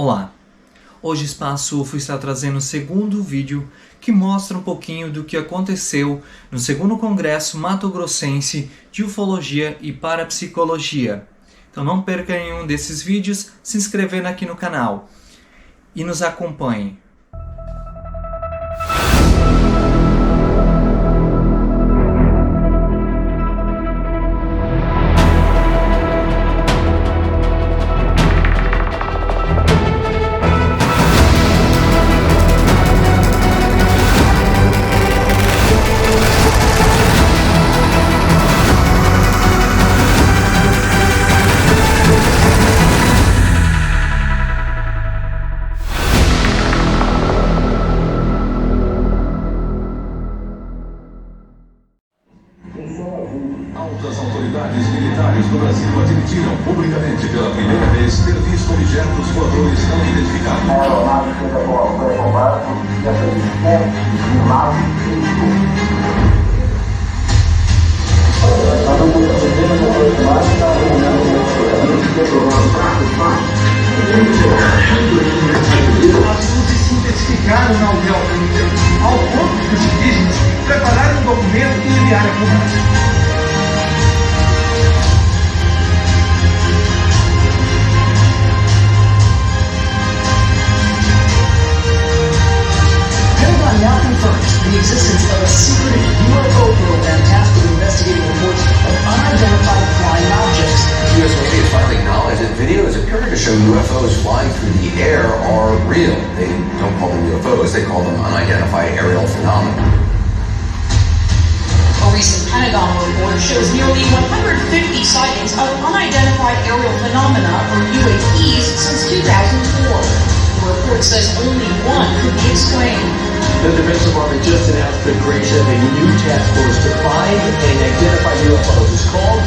Olá, hoje o Espaço UFO está trazendo o segundo vídeo que mostra um pouquinho do que aconteceu no segundo Congresso Mato Grossense de Ufologia e Parapsicologia. Então não perca nenhum desses vídeos, se inscrevendo aqui no canal e nos acompanhe. Altas autoridades militares do Brasil admitiram publicamente pela primeira vez ter visto objetos voadores não identificados. A aeronave fez a formação de combate e a presidência de lado Nós vamos proceder no motor de marcha da Assuntos se intensificaram na União Europeia, ao ponto de os indígenas prepararem um documento e enviarem a público. Now confirms the existence of a secret UFO program tasked with investigating reports of unidentified flying objects. The U.S. Navy has finally acknowledged that videos appearing to show UFOs flying through the air are real. They don't call them UFOs, they call them unidentified aerial phenomena. A recent Pentagon report shows nearly 150 sightings of unidentified aerial phenomena, or UAPs, since 2004. The report says only one could be explained. The Defense Department just announced the creation of a new task force to find and identify UFOs. It's called,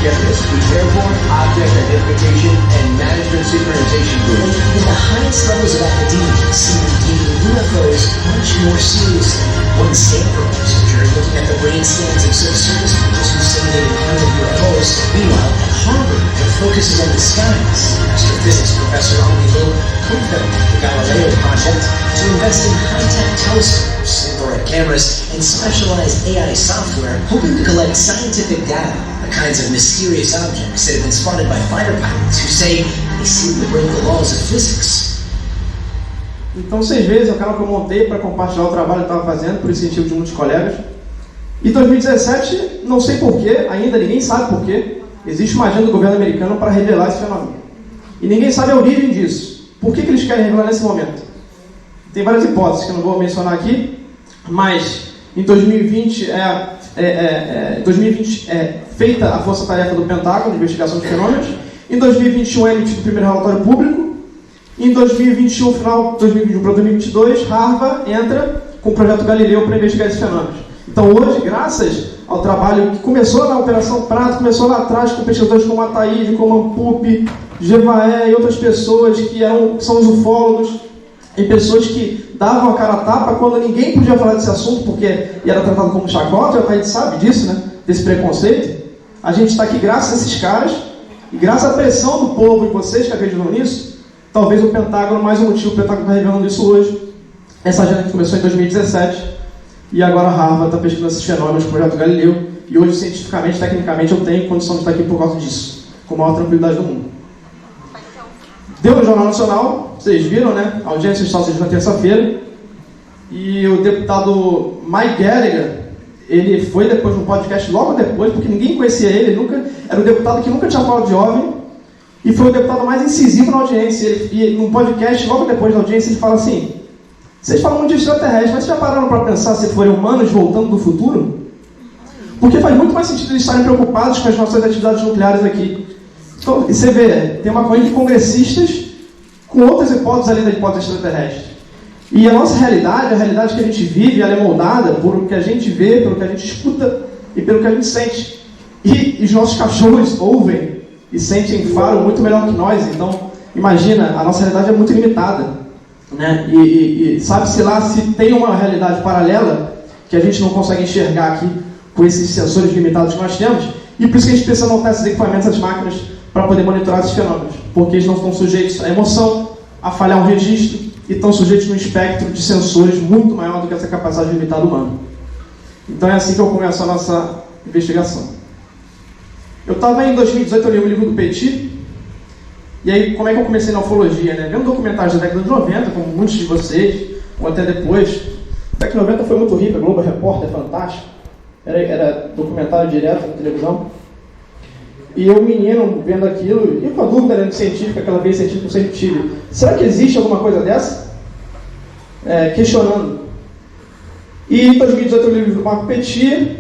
get this, the Airborne Object Identification and Management Synchronization Group. Even the highest levels of academia seem to be taking UFOs much more seriously. One Stanford researcher looking at the brain scans of subsurface creatures who say they encountered UFOs. Meanwhile, at Harvard, it focuses on the skies. Astrophysics professor Henri Lowe co-founded the Galileo project to invest in high-tech telescopes, infrared cameras, and specialized AI software, hoping to collect scientific data on the kinds of mysterious objects that have been spotted by fighter pilots who say they seem to break the laws of physics. Então, vocês veem, é o canal que eu montei para compartilhar o trabalho que eu estava fazendo, por incentivo de muitos colegas. Em 2017, não sei porquê, ainda ninguém sabe porquê, existe uma agenda do governo americano para revelar esse fenômeno. E ninguém sabe a origem disso. Por que eles querem revelar nesse momento? Tem várias hipóteses que eu não vou mencionar aqui, mas em 2020 é feita a força-tarefa do Pentágono de investigação de fenômenos. Em 2021 é emitido o primeiro relatório público. Em 2021, final de 2021 para 2022, Harvard entra com o projeto Galileu para investigar esses fenômenos. Então hoje, graças ao trabalho que começou na Operação Prato, começou lá atrás com pesquisadores como Ataíde, como Ampup, Jevaé e outras pessoas que são os ufólogos, e pessoas que davam a cara a tapa quando ninguém podia falar desse assunto, porque era tratado como chacota, a Ataíde sabe disso, né? Desse preconceito. A gente está aqui graças a esses caras, e graças à pressão do povo e vocês que acreditam nisso, talvez o Pentágono, mais um motivo, o Pentágono está revelando isso hoje. Essa agenda que começou em 2017, e agora a Harvard está pesquisando esses fenômenos com o projeto Galileu, e hoje, cientificamente, tecnicamente, eu tenho condição de estar aqui por causa disso, com a maior tranquilidade do mundo. Deu no Jornal Nacional, vocês viram, né? A audiência está na terça-feira, e o deputado Mike Gallagher, ele foi depois no podcast, logo depois, porque ninguém conhecia ele, era um deputado que nunca tinha falado de OVNI, e foi o deputado mais incisivo na audiência. E num podcast, logo depois da audiência, ele fala assim: vocês falam muito de extraterrestre, mas vocês já pararam para pensar se forem humanos voltando do futuro? Porque faz muito mais sentido eles estarem preocupados com as nossas atividades nucleares aqui. Então, e você vê, tem uma coisa de congressistas com outras hipóteses além da hipótese extraterrestre. E a nossa realidade, a realidade que a gente vive, ela é moldada por o que a gente vê, pelo que a gente escuta e pelo que a gente sente. E os nossos cachorros ouvem e sentem faro muito melhor que nós. Então, imagina, a nossa realidade é muito limitada, né? E sabe-se lá se tem uma realidade paralela que a gente não consegue enxergar aqui com esses sensores limitados que nós temos. E por isso que a gente precisa montar esses equipamentos, essas máquinas, para poder monitorar esses fenômenos. Porque eles não estão sujeitos à emoção, a falhar um registro e estão sujeitos a um espectro de sensores muito maior do que essa capacidade limitada humana. Então é assim que eu começo a nossa investigação. Eu estava em 2018, eu li um livro do Petit, e aí como é que eu comecei na ufologia, né? Vendo documentários da década de 90, como muitos de vocês, ou até depois. A década de 90 foi muito rica, Globo Repórter, fantástico. Era documentário direto na televisão. E eu, menino, vendo aquilo, e com a dúvida, né, científica, aquela vez científica eu sempre tive. Será que existe alguma coisa dessa? Questionando. E em 2018 eu li o livro do Marco Petit,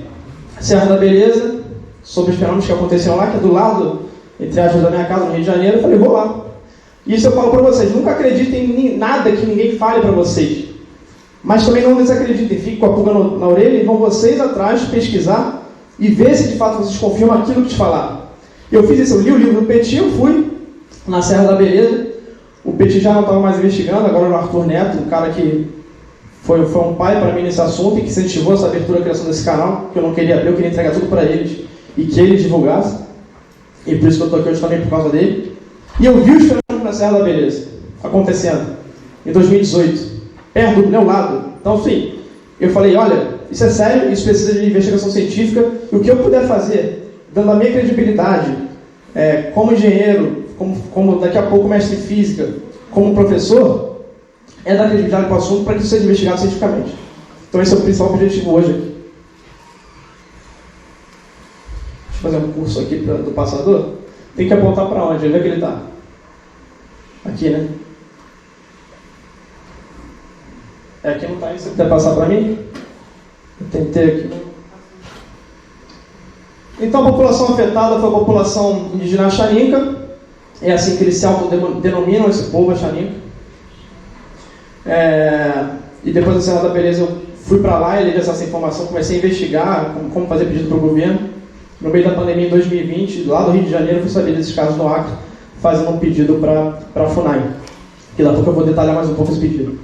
Serra da Beleza, sobre os fenômenos que aconteciam lá, que é do lado, entre aspas, da minha casa, no Rio de Janeiro. Eu falei, vou lá. E isso eu falo para vocês, nunca acreditem em nada que ninguém fale para vocês. Mas também não desacreditem, fiquem com a pulga na orelha e vão vocês atrás pesquisar e ver se de fato vocês confirmam aquilo que te falaram. Eu fiz isso, eu li o livro do Petit, eu fui na Serra da Beleza. O Petit já não estava mais investigando, agora era o Arthur Neto, um cara que foi um pai para mim nesse assunto e que incentivou essa abertura e criação desse canal, que eu não queria abrir, eu queria entregar tudo para eles e que eles divulgassem. E por isso que eu estou aqui hoje também por causa dele. E eu vi os fenômenos na Serra da Beleza acontecendo em 2018, perto do meu lado. Então, sim, eu falei, olha, isso é sério, isso precisa de investigação científica, e o que eu puder fazer, dando a minha credibilidade, como engenheiro, como daqui a pouco mestre em física, como professor, é dar credibilidade para o assunto para que isso seja investigado cientificamente. Então esse é o principal objetivo hoje aqui. Deixa eu fazer um curso aqui do passador. Tem que apontar para onde? Onde é que ele está? Aqui, né? Aqui não está isso. Você quiser passar para mim? Eu tentei aqui. Então a população afetada foi a população indígena Xaninca. É assim que eles se autodenominam, esse povo, a Xaninca. E depois da Serra da Beleza eu fui para lá e levei essa informação, comecei a investigar como fazer pedido para o governo. No meio da pandemia, em 2020, lá do Rio de Janeiro, eu fui saber desses casos no Acre, fazendo um pedido para a FUNAI. Que daqui a pouco eu vou detalhar mais um pouco esse pedido.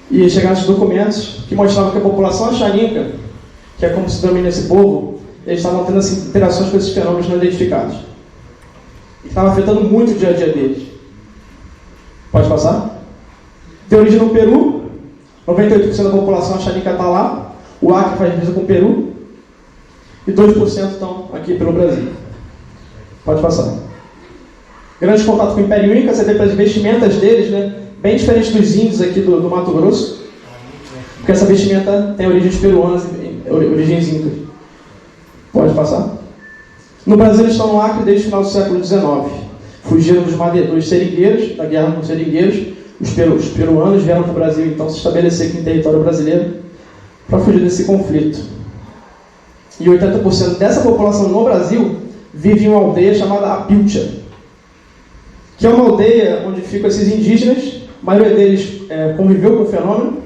E chegaram esses documentos que mostravam que a população Xaninca, que é como se denomina esse povo, eles estavam tendo assim, interações com esses fenômenos não identificados. E estava afetando muito o dia a dia deles. Pode passar? Tem origem no Peru, 98% da população Xaninca está lá, o Acre faz divisa com o Peru, e 2% estão aqui pelo Brasil. Pode passar. Grande contato com o Império Inca, você vê pelas vestimentas deles, né? Bem diferente dos índios aqui do Mato Grosso, porque essa vestimenta tem origens peruanas e origens incas. Pode passar. No Brasil eles estão no Acre desde o final do século XIX. Fugiram dos seringueiros, da guerra com os seringueiros. Os peruanos vieram para o Brasil então se estabelecer aqui em território brasileiro para fugir desse conflito. E 80% dessa população no Brasil vive em uma aldeia chamada Apilcha, que é uma aldeia onde ficam esses indígenas. A maioria deles conviveu com o fenômeno.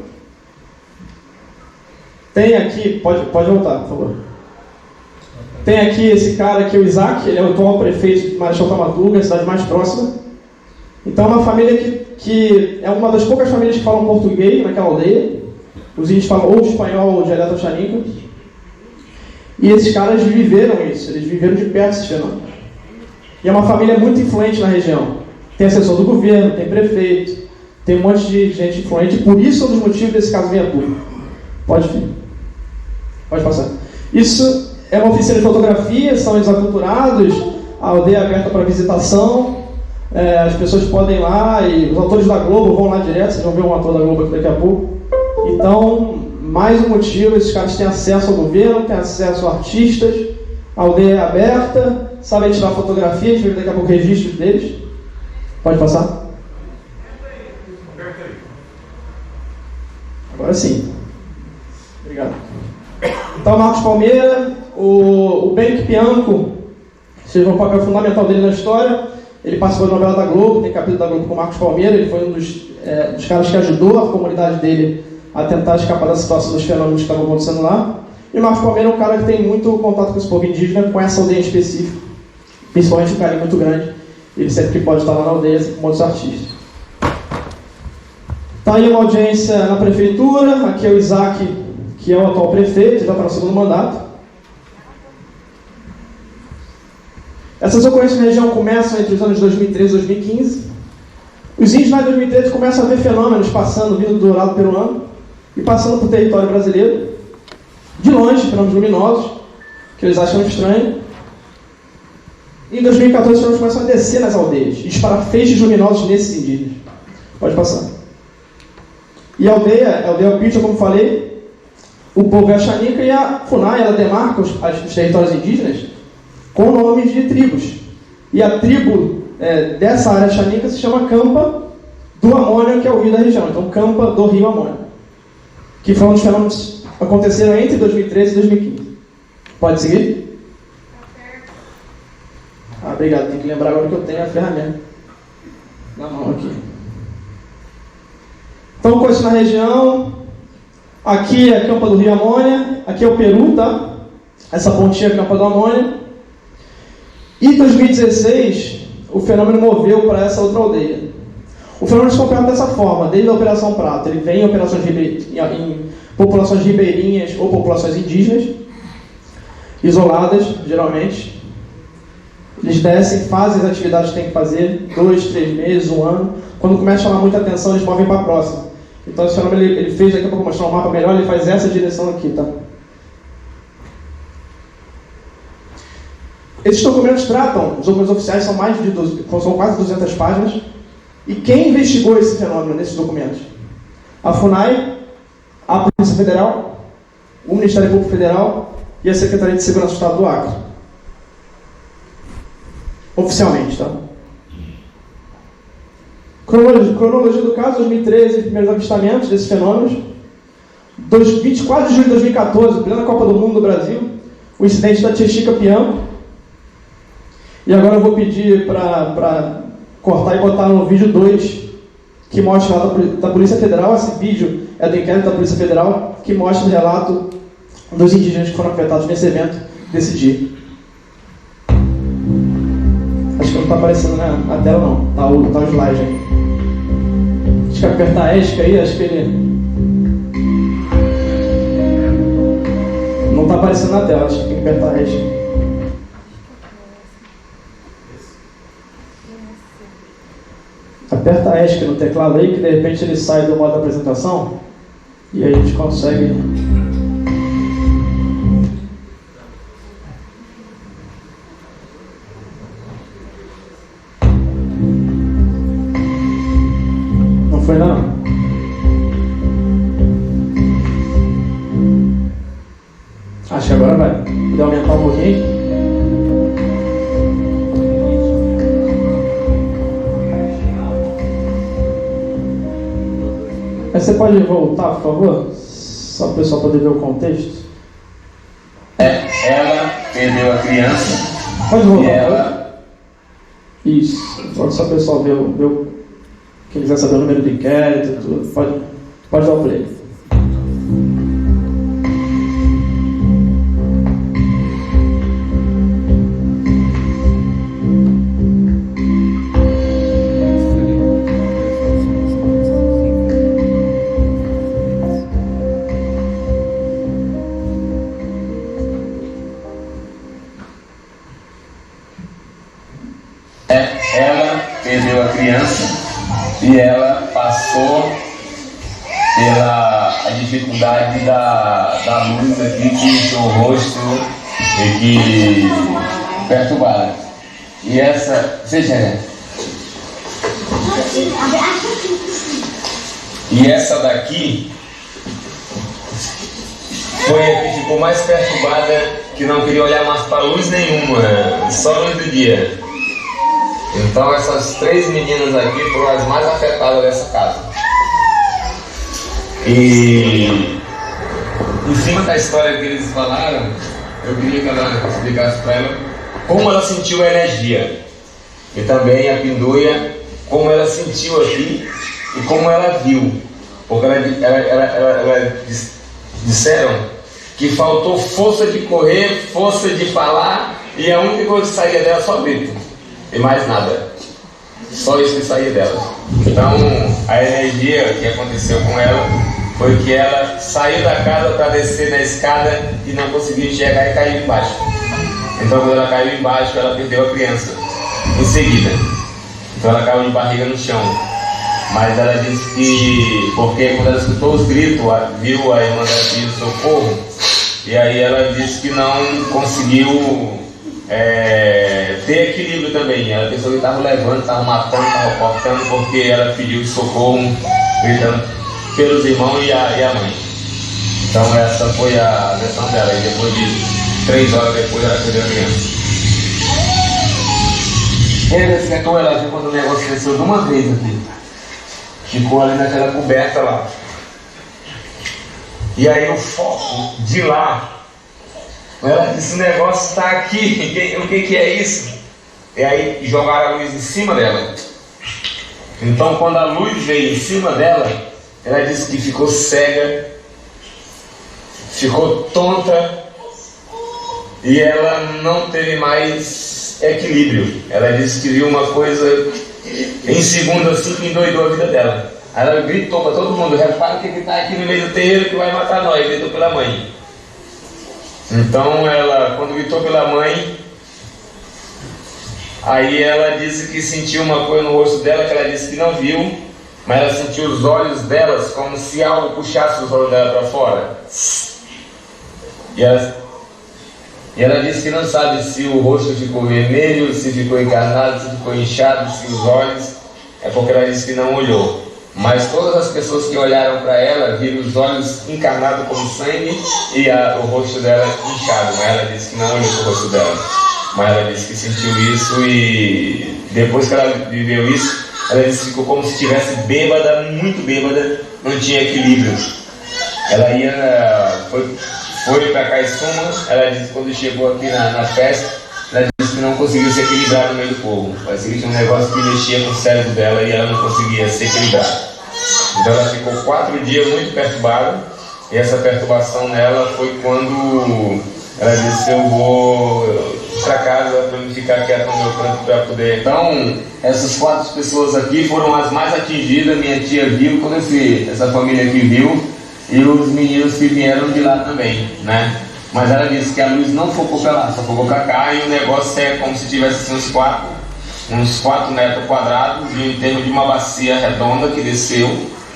Tem aqui, pode voltar, por favor. Tem aqui esse cara aqui, o Isaac, ele é o atual prefeito de Marechal Thaumaturga, a cidade mais próxima. Então é uma família que é uma das poucas famílias que falam português naquela aldeia. Os índios falam ou de espanhol ou dialeto xaninca. E esses caras viveram isso, eles viveram de perto esses fenômenos. E é uma família muito influente na região. Tem assessor do governo, tem prefeito, tem um monte de gente influente, e por isso é um dos motivos desse caso vir a público. Pode passar. Isso é uma oficina de fotografia, são eles aculturados, a aldeia é aberta para visitação, as pessoas podem ir lá, e os autores da Globo vão lá direto, vocês vão ver um ator da Globo aqui daqui a pouco. Então, mais um motivo, esses caras têm acesso ao governo, têm acesso a artistas, a aldeia é aberta, sabem tirar fotografia, a gente vai ver daqui a pouco registros deles. Pode passar? Agora sim. Obrigado. Então, Marcos Palmeira, o Benck Bianco, seja um papel fundamental dele na história. Ele participou da novela da Globo, tem capítulo da Globo com o Marcos Palmeira. Ele foi um dos caras que ajudou a comunidade dele a tentar escapar da situação dos fenômenos que estavam acontecendo lá. E o Marcos Palmeira é um cara que tem muito contato com esse povo indígena, com essa aldeia em específico, principalmente um carinho muito grande. Ele sempre que pode estar lá na aldeia, assim como outros artistas. Está aí uma audiência na prefeitura. Aqui é o Isaac, que é o atual prefeito, já está no segundo mandato. Essas ocorrências na região começam entre os anos 2013 e 2015. Os índios lá em 2013 começam a ver fenômenos passando, vindo do lado peruano e passando por território brasileiro, de longe, fenômenos luminosos, que eles acham estranho. E em 2014 os fenômenos começam a descer nas aldeias e disparar feixes luminosos nesses indígenas. Pode passar. E a aldeia Picha, como falei, o povo é a Xanica, e a FUNAI, ela demarca os territórios indígenas com nomes de tribos. E a tribo dessa área Xanica se chama Campa do Amônia, que é o rio da região. Então, Campa do Rio Amônia, que foi um dos fenômenos que aconteceram entre 2013 e 2015. Pode seguir? Ah, obrigado. Tem que lembrar agora que eu tenho a ferramenta na mão aqui. Então, coisa na região. Aqui é a Campa do Rio Amônia. Aqui é o Peru, tá? Essa pontinha é a Campa do Amônia. E em 2016, o fenômeno moveu para essa outra aldeia. O fenômeno se comporta dessa forma, desde a Operação Prato. Ele vem em populações ribeirinhas ou populações indígenas, isoladas, geralmente. Eles descem, fazem as atividades que têm que fazer, 2, 3 meses, 1 ano. Quando começa a chamar muita atenção, eles movem para a próxima. Então esse fenômeno ele fez, daqui a pouco mostrar um mapa melhor, ele faz essa direção aqui, tá? Esses documentos tratam, os documentos oficiais são são quase 200 páginas. E quem investigou esse fenômeno nesses documentos? A FUNAI, a Polícia Federal, o Ministério Público Federal e a Secretaria de Segurança do Estado do Acre. Oficialmente, tá? Cronologia do caso, 2013, primeiros avistamentos desses fenômenos. 24 de julho de 2014, plena Copa do Mundo do Brasil, o incidente da Chechica Piampo. E agora eu vou pedir para cortar e botar no vídeo 2, que mostra lá da Polícia Federal. Esse vídeo é do inquérito da Polícia Federal, que mostra o relato dos indígenas que foram afetados nesse evento desse dia. Acho que não está aparecendo na tela, não. Tá o slide aí. Acho que apertar ESC aí, acho que ele não está aparecendo na tela, acho que tem que apertar ESC. Aperta ESC no teclado aí, que de repente ele sai do modo apresentação e aí a gente consegue. Não foi não? Acho que agora vai. Vou aumentar um pouquinho. Você pode voltar, por favor? Só para o pessoal poder ver o contexto. Ela perdeu a criança. Pode voltar. E ela... Isso. Só o pessoal ver quem quiser saber o número do inquérito, tudo. Pode dar o play. Ela perdeu a criança e ela passou pela dificuldade da luz aqui, que deixou o rosto e que perturbada. E essa, seja, e essa daqui foi a que ficou mais perturbada, que não queria olhar mais para luz nenhuma, só luz do dia. Então essas 3 meninas aqui foram as mais afetadas dessa casa. E em cima da história que eles falaram, eu queria que ela explicasse para ela como ela sentiu a energia. E também a Pinduia, como ela sentiu aqui e como ela viu. Porque ela disseram que faltou força de correr, força de falar, e a única coisa que saía dela só grito. E mais nada. Só isso que saía dela. Então, a energia que aconteceu com ela foi que ela saiu da casa para descer na escada e não conseguiu enxergar e caiu embaixo. Então, quando ela caiu embaixo, ela perdeu a criança em seguida. Então, ela caiu de barriga no chão. Mas ela disse que, porque quando ela escutou os gritos, viu a irmã dela pedindo socorro, e aí ela disse que não conseguiu ter equilíbrio também. Ela pensou que estava levando, estava matando, estava cortando, porque ela pediu socorro, gritando pelos irmãos e a mãe. Então essa foi a versão dela, e depois de 3 horas depois ela perdeu a criança. Ele secou ela viu quando o negócio cresceu de uma vez aqui. Ficou ali naquela coberta lá. E aí o foco de lá, ela disse, o negócio está aqui, o que é isso? E aí jogaram a luz em cima dela. Então quando a luz veio em cima dela, ela disse que ficou cega, ficou tonta, e ela não teve mais equilíbrio. Ela disse que viu uma coisa em segundo assim que endoidou a vida dela. Aí ela gritou para todo mundo, repara o que está aqui no meio do terreiro que vai matar nós, gritou pela mãe. Então ela, quando gritou pela mãe, aí ela disse que sentiu uma coisa no rosto dela que ela disse que não viu, mas ela sentiu os olhos delas como se algo puxasse os olhos dela para fora. E ela disse que não sabe se o rosto ficou vermelho, se ficou encarnado, se ficou inchado, se os olhos, é porque ela disse que não olhou. Mas todas as pessoas que olharam para ela viram os olhos encarnados como sangue e o rosto dela inchado. Mas ela disse que não olhou para o rosto dela. Mas ela disse que sentiu isso, e depois que ela viveu isso, ela disse que ficou como se estivesse bêbada, muito bêbada, não tinha equilíbrio. Ela foi para Caissuma, ela disse que quando chegou aqui na festa, ela disse que não conseguiu se equilibrar no meio do povo. Parecia que tinha um negócio que mexia com o cérebro dela e ela não conseguia se equilibrar. Então ela ficou 4 dias muito perturbada, e essa perturbação nela foi quando ela disse, eu vou para casa para me ficar quieto no meu canto para poder. Então essas 4 pessoas aqui foram as mais atingidas. Minha tia viu, quando essa família aqui viu, e os meninos que vieram de lá também, né? Mas ela disse que a luz não focou para lá, só focou para cá, e o negócio é como se tivesse uns 4 metros quadrados e em termos de uma bacia redonda que desceu,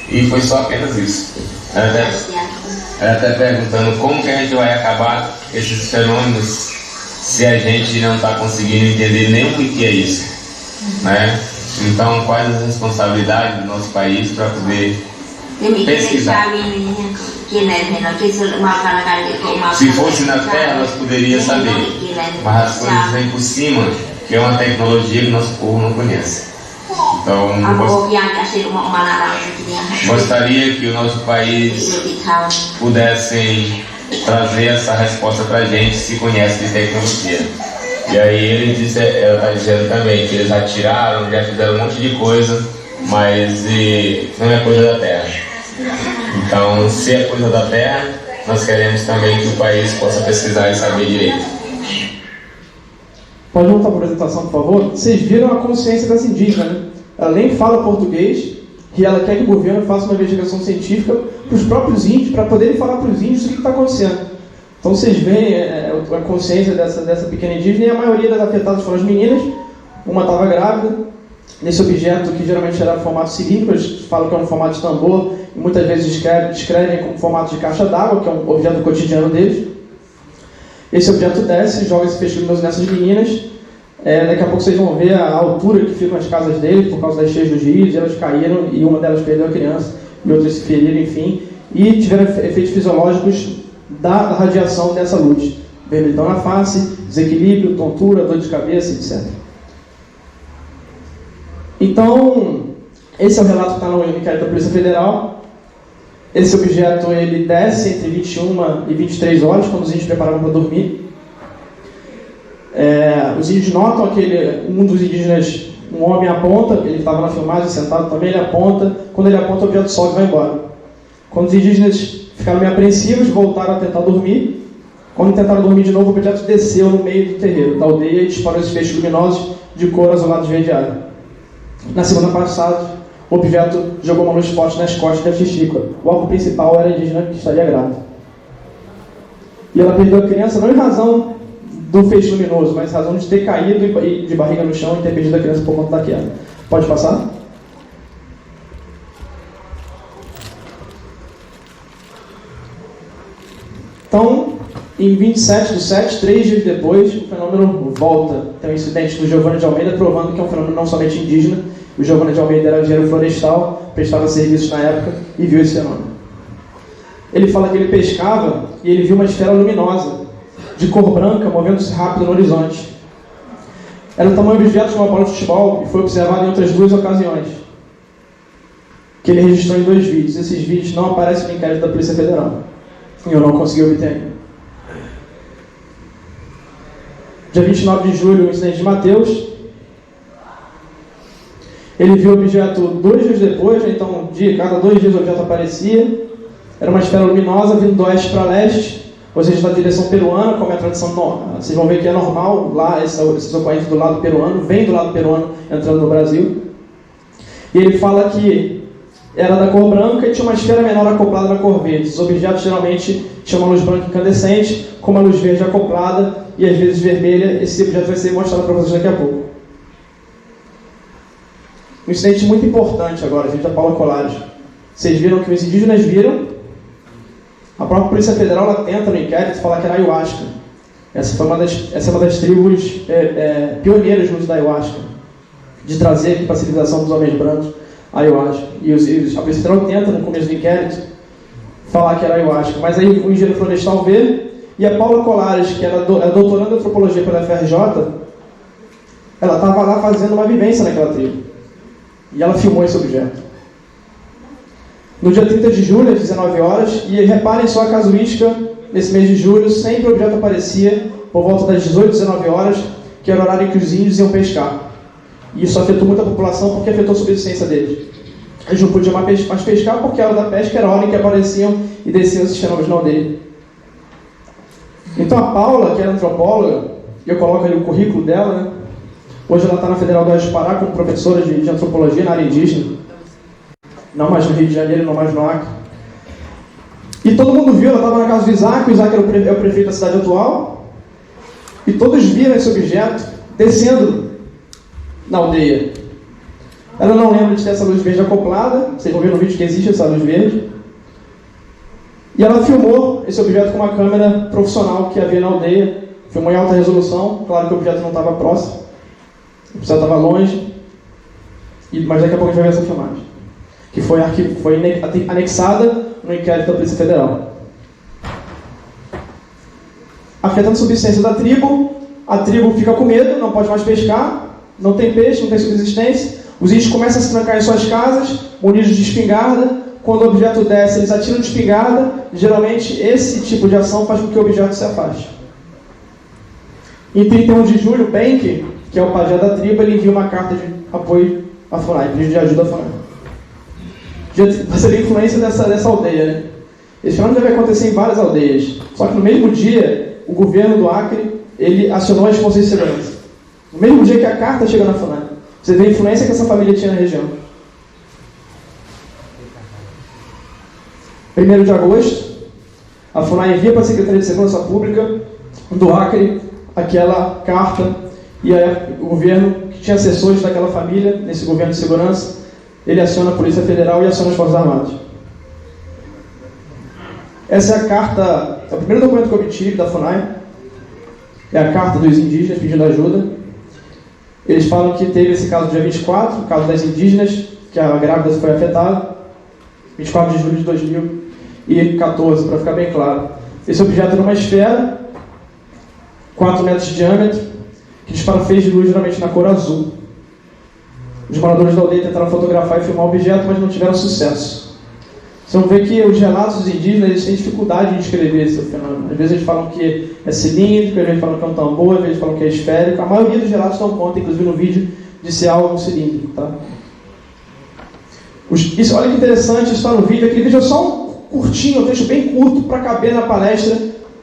e foi só apenas isso. Ela está perguntando como que a gente vai acabar esses fenômenos se a gente não está conseguindo entender nem o que é isso, né? Então quais as responsabilidades do nosso país para poder pesquisar? Se fosse na Terra, nós poderíamos saber, mas as coisas vêm por cima, que é uma tecnologia que nosso povo não conhece. Então, gostaria que o nosso país pudesse trazer essa resposta para a gente, se conhece de tecnologia. E aí ela está dizendo também que eles atiraram, já fizeram um monte de coisa, mas não é coisa da Terra. Então, se é coisa da Terra, nós queremos também que o país possa pesquisar e saber direito. Pode voltar para a apresentação, por favor? Vocês viram a consciência dessa indígena, né? Ela nem fala português, e ela quer que o governo faça uma investigação científica para os próprios índios, para poderem falar para os índios o que está acontecendo. Então vocês veem a consciência dessa pequena indígena, e a maioria das afetadas foram as meninas. Uma estava grávida, nesse objeto que geralmente era formato cilíndrico, eles falam que é um formato de tambor, e muitas vezes descrevem como formato de caixa d'água, que é um objeto cotidiano deles. Esse objeto desce, joga esse feixe luminoso nessas meninas. Daqui a pouco vocês vão ver a altura que ficam as casas deles por causa das cheias dos rios, e elas caíram, e uma delas perdeu a criança, e outras se feriram, enfim, e tiveram efeitos fisiológicos da radiação dessa luz. Vermelhidão na face, desequilíbrio, tontura, dor de cabeça, etc. Então, esse é o relato que está no inquérito da Polícia Federal. Esse objeto ele desce entre 21 e 23 horas, quando os índios preparavam para dormir. Os índios notam um dos indígenas, um homem aponta, ele estava na filmagem sentado também, ele aponta, quando ele aponta o objeto sobe e vai embora. Quando os indígenas ficaram meio apreensivos, voltaram a tentar dormir. Quando tentaram dormir de novo, o objeto desceu no meio do terreiro da aldeia e disparou esses feixes luminosos de cor azulado esverdeado. Na semana passada, o objeto jogou uma luz forte nas costas da Xixiqua. O alvo principal era a indígena que estaria grávida. E ela perdeu a criança não em razão do feixe luminoso, mas em razão de ter caído de barriga no chão e ter perdido a criança por conta da queda. Pode passar? Então, em 27/7, 3 dias depois, o fenômeno volta. Tem um incidente do Giovanni de Almeida provando que é um fenômeno não somente indígena. O Giovanni de Almeida era engenheiro florestal, prestava serviços na época e viu esse fenômeno. Ele fala que ele pescava e ele viu uma esfera luminosa, de cor branca, movendo-se rápido no horizonte. Era o tamanho do objeto de uma bola de futebol e foi observado em outras 2 ocasiões, que ele registrou em 2 vídeos. Esses vídeos não aparecem no inquérito da Polícia Federal. E eu não consegui obter ainda. Dia 29 de julho, o incidente de Mateus. Ele viu o objeto 2 dias depois, então cada 2 dias o objeto aparecia. Era uma esfera luminosa vindo do oeste para leste, ou seja, da direção peruana, como é a tradição normal. Vocês vão ver que é normal lá, esses ocorrentes do lado peruano, vem do lado peruano entrando no Brasil. E ele fala que era da cor branca e tinha uma esfera menor acoplada na cor verde. Os objetos geralmente tinham uma luz branca incandescente, com uma luz verde acoplada e às vezes vermelha. Esse objeto vai ser mostrado para vocês daqui a pouco. Um incidente muito importante agora, gente, da Paula Colares. Vocês viram que os indígenas viram. A própria Polícia Federal ela tenta no inquérito falar que era ayahuasca. Essa é uma das tribos pioneiras no uso da ayahuasca, de trazer aqui para a civilização dos homens brancos a ayahuasca. E a Polícia Federal tenta, no começo do inquérito, falar que era ayahuasca. Mas aí o engenheiro florestal vê, e a Paula Colares, que era doutoranda em antropologia pela FRJ, ela estava lá fazendo uma vivência naquela tribo. E ela filmou esse objeto. No dia 30 de julho, às 19 horas, e reparem só a casuística, nesse mês de julho, sempre o objeto aparecia por volta das 18, 19 horas, que era o horário em que os índios iam pescar. E isso afetou muito a população porque afetou a subsistência deles. Eles não podiam mais pescar porque a hora da pesca era a hora em que apareciam e desciam esses fenômenos na aldeia. Então a Paula, que era antropóloga, e eu coloco ali o currículo dela, né? Hoje ela está na Federal do Oeste do Pará como professora de antropologia na área indígena. Não mais no Rio de Janeiro, não mais no Acre. E todo mundo viu, ela estava na casa do Isaac, o Isaac é o prefeito da cidade atual, e todos viram esse objeto descendo na aldeia. Ela não lembra de ter essa luz verde acoplada, vocês vão ver no vídeo que existe essa luz verde. E ela filmou esse objeto com uma câmera profissional que havia na aldeia, filmou em alta resolução, claro que o objeto não estava próximo, o objeto estava longe, mas daqui a pouco a gente vai ver essa filmagem, que foi anexada no inquérito da Polícia Federal. Afetando a subsistência da tribo, a tribo fica com medo, não pode mais pescar, não tem peixe, não tem subsistência, os índios começam a se trancar em suas casas, munidos de espingarda. Quando o objeto desce, eles atiram de espingarda. Geralmente, esse tipo de ação faz com que o objeto se afaste. Em 31 de julho, Benck, que é o pajé da tribo, ele envia uma carta de apoio à FUNAI, pedido de ajuda à FUNAI. Você vê a influência dessa aldeia, né? Esse fenômeno deve acontecer em várias aldeias. Só que no mesmo dia, o governo do Acre, ele acionou as forças de segurança. No mesmo dia que a carta chega na FUNAI. Você vê a influência que essa família tinha na região. 1º de agosto, a FUNAI envia para a Secretaria de Segurança Pública do Acre aquela carta, e aí o governo, que tinha assessores daquela família, nesse governo de segurança, ele aciona a Polícia Federal e aciona as Forças Armadas. Essa é a carta, é o primeiro documento que eu obtive da FUNAI, é a carta dos indígenas pedindo ajuda. Eles falam que teve esse caso dia 24, o caso das indígenas, que a grávida foi afetada, 24 de julho de 2014, para ficar bem claro. Esse objeto era uma esfera, 4 metros de diâmetro, que dispara feixe de luz geralmente na cor azul. Os moradores da aldeia tentaram fotografar e filmar o objeto, mas não tiveram sucesso. Vocês vão ver que os relatos dos indígenas eles têm dificuldade em descrever esse fenômeno. Às vezes eles falam que é cilíndrico, às vezes falam que é um tambor, às vezes falam que é esférico. A maioria dos relatos dão conta, inclusive no vídeo, de ser algo cilíndrico. Tá? Isso, olha que interessante, está no vídeo. Aquele vídeo é só um curtinho, um texto bem curto para caber na palestra.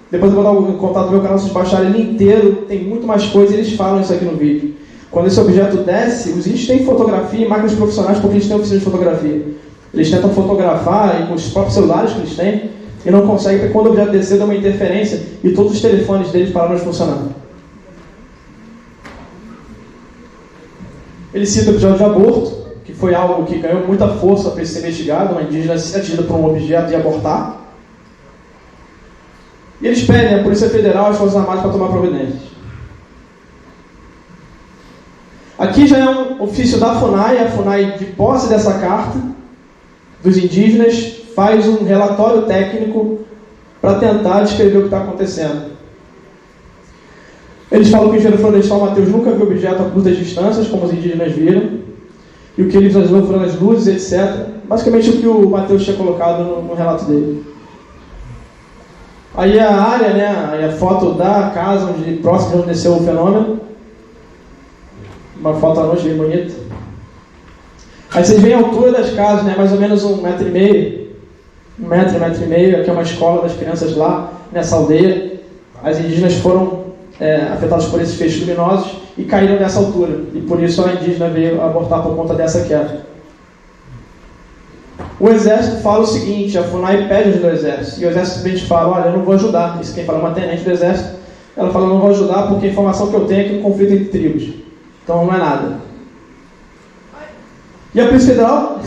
Depois eu vou dar o contato do meu canal, vocês baixarem ele inteiro. Tem muito mais coisa e eles falam isso aqui no vídeo. Quando esse objeto desce, os índios têm fotografia e máquinas profissionais porque eles têm oficina de fotografia. Eles tentam fotografar e com os próprios celulares que eles têm e não conseguem, porque quando o objeto desceu deu uma interferência e todos os telefones deles pararam de funcionar. Ele cita o episódio de aborto, que foi algo que ganhou muita força para ser investigado, uma indígena ser atingida por um objeto e abortar. E eles pedem a Polícia Federal e as Forças Armadas para tomar providências. Aqui já é um ofício da FUNAI. A FUNAI, de posse dessa carta dos indígenas, faz um relatório técnico para tentar descrever o que está acontecendo. Eles falam que o engenheiro florestal Matheus nunca viu objeto a curtas distâncias, como os indígenas viram, e o que ele visualizou foram as luzes, etc. Basicamente o que o Matheus tinha colocado no relato dele. Aí a área, né, aí a foto da casa próximo de onde desceu o fenômeno. Uma foto à noite bem bonita. Aí vocês veem a altura das casas, né, mais ou menos 1,5 metro, 1 metro e meio. Aqui é uma escola das crianças lá, nessa aldeia. As indígenas foram afetadas por esses feixes luminosos e caíram nessa altura. E por isso a indígena veio abortar por conta dessa queda. O exército fala o seguinte, a FUNAI pede ajuda do exército. E o exército simplesmente fala, olha, eu não vou ajudar. Isso quem fala é uma tenente do exército. Ela fala, eu não vou ajudar porque a informação que eu tenho é que é um conflito entre tribos. Então não é nada. E a Polícia Federal,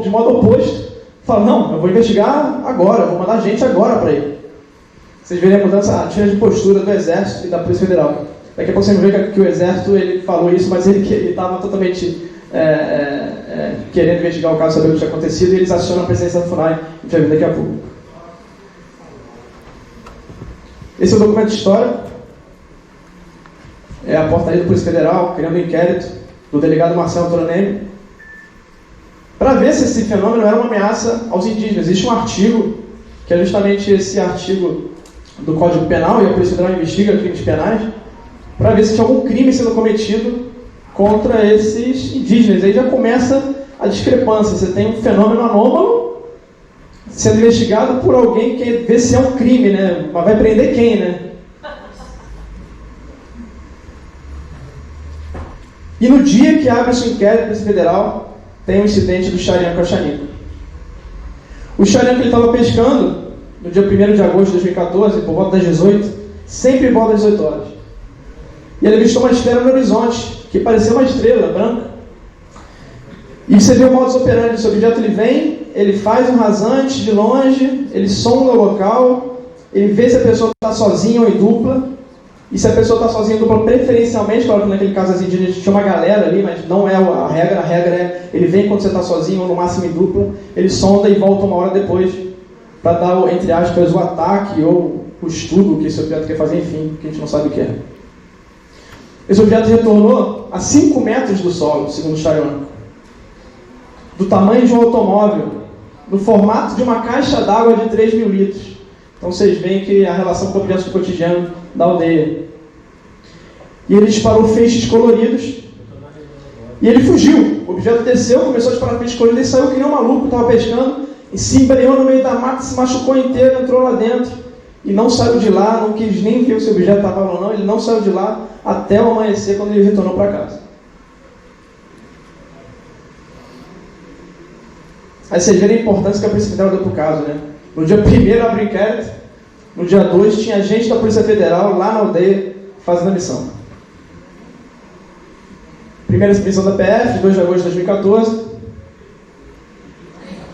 de modo oposto, fala, não, eu vou investigar agora, eu vou mandar gente agora para ele. Vocês verem a mudança, a diferença de postura do Exército e da Polícia Federal. Daqui a pouco vocês vão ver que o Exército ele falou isso, mas ele estava totalmente querendo investigar o caso, saber o que tinha acontecido, e eles acionam a presença da FUNAI, a gente vai ver daqui a pouco. Esse é o documento de história. É a portaria da Polícia Federal, criando um inquérito do delegado Marcelo Toronemi, para ver se esse fenômeno era uma ameaça aos indígenas. Existe um artigo, que é justamente esse artigo do Código Penal, e a Polícia Federal investiga crimes penais, para ver se tinha algum crime sendo cometido contra esses indígenas. Aí já começa a discrepância. Você tem um fenômeno anômalo sendo investigado por alguém que vê se é um crime, né? Mas vai prender quem, né? E no dia que abre-se o inquérito da Polícia Federal, tem um incidente do Xarian com a Xanico. O Xarian que ele estava pescando no dia 1º de agosto de 2014, por volta das 18, sempre por volta das 18 horas. E ele avistou uma estrela no horizonte, que parecia uma estrela branca. E você vê o modus operandi, esse objeto ele vem, ele faz um rasante de longe, ele sonda o local, ele vê se a pessoa está sozinha ou em dupla. E se a pessoa está sozinha em dupla, preferencialmente, claro que naquele caso as indígenas tinha uma galera ali, mas não é a regra é ele vem quando você está sozinho ou no máximo em dupla, ele sonda e volta uma hora depois para dar, entre aspas, o ataque ou o estudo que esse objeto quer fazer, enfim, que a gente não sabe o que é. Esse objeto retornou a 5 metros do solo, segundo o Xarian, do tamanho de um automóvel, no formato de uma caixa d'água de 3.000 litros. Então vocês veem que a relação com o objeto do cotidiano da aldeia. E ele disparou feixes coloridos e ele fugiu. O objeto desceu, começou a disparar feixes coloridos, ele saiu que nem um maluco, estava pescando, e se embreou no meio da mata, se machucou inteiro, entrou lá dentro e não saiu de lá, não quis nem ver se o objeto estava lá ou não, ele não saiu de lá até o amanhecer, quando ele retornou para casa. Aí vocês verem a importância que a Polícia Federal deu para o caso, né? No dia 1º abre o inquérito, no dia 2 tinha gente da Polícia Federal lá na aldeia fazendo a missão. Primeira missão da PF, de 2 de agosto de 2014.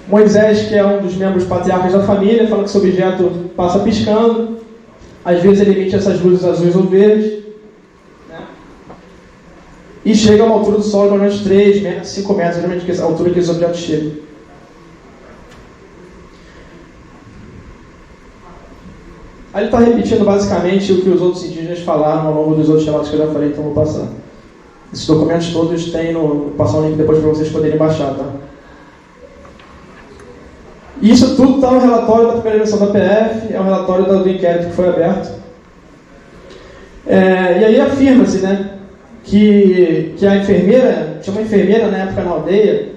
Moisés, que é um dos membros patriarcas da família, fala que esse objeto passa piscando, às vezes ele emite essas luzes azuis ou verdes, né? E chega a uma altura do solo, normalmente 3 metros, 5 metros, geralmente a altura que esses objetos chegam. Aí ele está repetindo basicamente o que os outros indígenas falaram ao longo dos outros relatos que eu já falei, então vou passar. Esses documentos todos tem vou passar um link depois para vocês poderem baixar, tá? E isso tudo está no relatório da primeira versão da PF, é um relatório do inquérito que foi aberto. E aí afirma-se, né, que a enfermeira, tinha uma enfermeira na época na aldeia,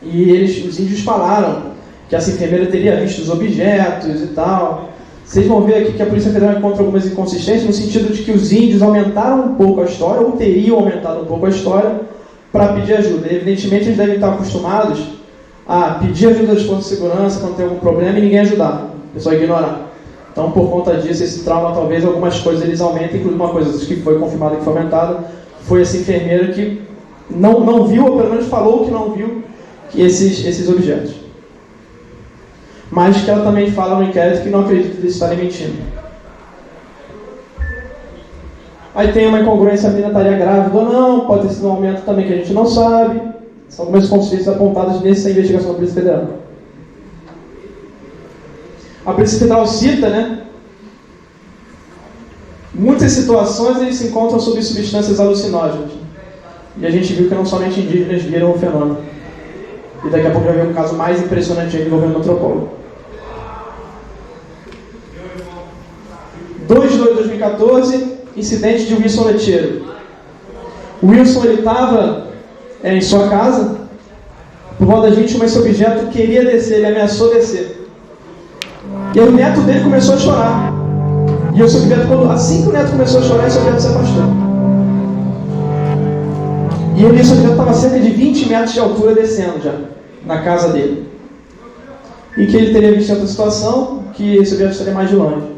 e os índios falaram que essa enfermeira teria visto os objetos e tal. Vocês vão ver aqui que a Polícia Federal encontra algumas inconsistências no sentido de que os índios aumentaram um pouco a história, ou teriam aumentado um pouco a história, para pedir ajuda. E, evidentemente, eles devem estar acostumados a pedir ajuda das forças de segurança quando tem algum problema e ninguém ajudar, o pessoal ignorar. Então, por conta disso, esse trauma, talvez algumas coisas eles aumentem, inclusive uma coisa que foi confirmada que foi aumentada, foi essa enfermeira que não viu, ou pelo menos falou que não viu, que esses objetos. Mas que ela também fala no inquérito que não acredita eles estarem mentindo. Aí tem uma incongruência, a menina estaria grávida ou não, pode ter sido um aumento também que a gente não sabe. São algumas consciências apontadas nessa investigação da Polícia Federal. A Polícia Federal cita, né? Muitas situações eles se encontram sob substâncias alucinógenas. E a gente viu que não somente indígenas viram o fenômeno. E daqui a pouco vai ver um caso mais impressionante aí envolvendo um antropólogo. 2 de 2014, incidente de Wilson Leteiro. O Wilson estava em sua casa, por volta das 21, esse objeto queria descer, ele ameaçou descer. E aí o neto dele começou a chorar. E esse objeto, assim que o neto começou a chorar, esse objeto se afastou. E esse objeto estava a cerca de 20 metros de altura descendo já, na casa dele. E que ele teria visto outra situação, que esse objeto estaria mais de longe.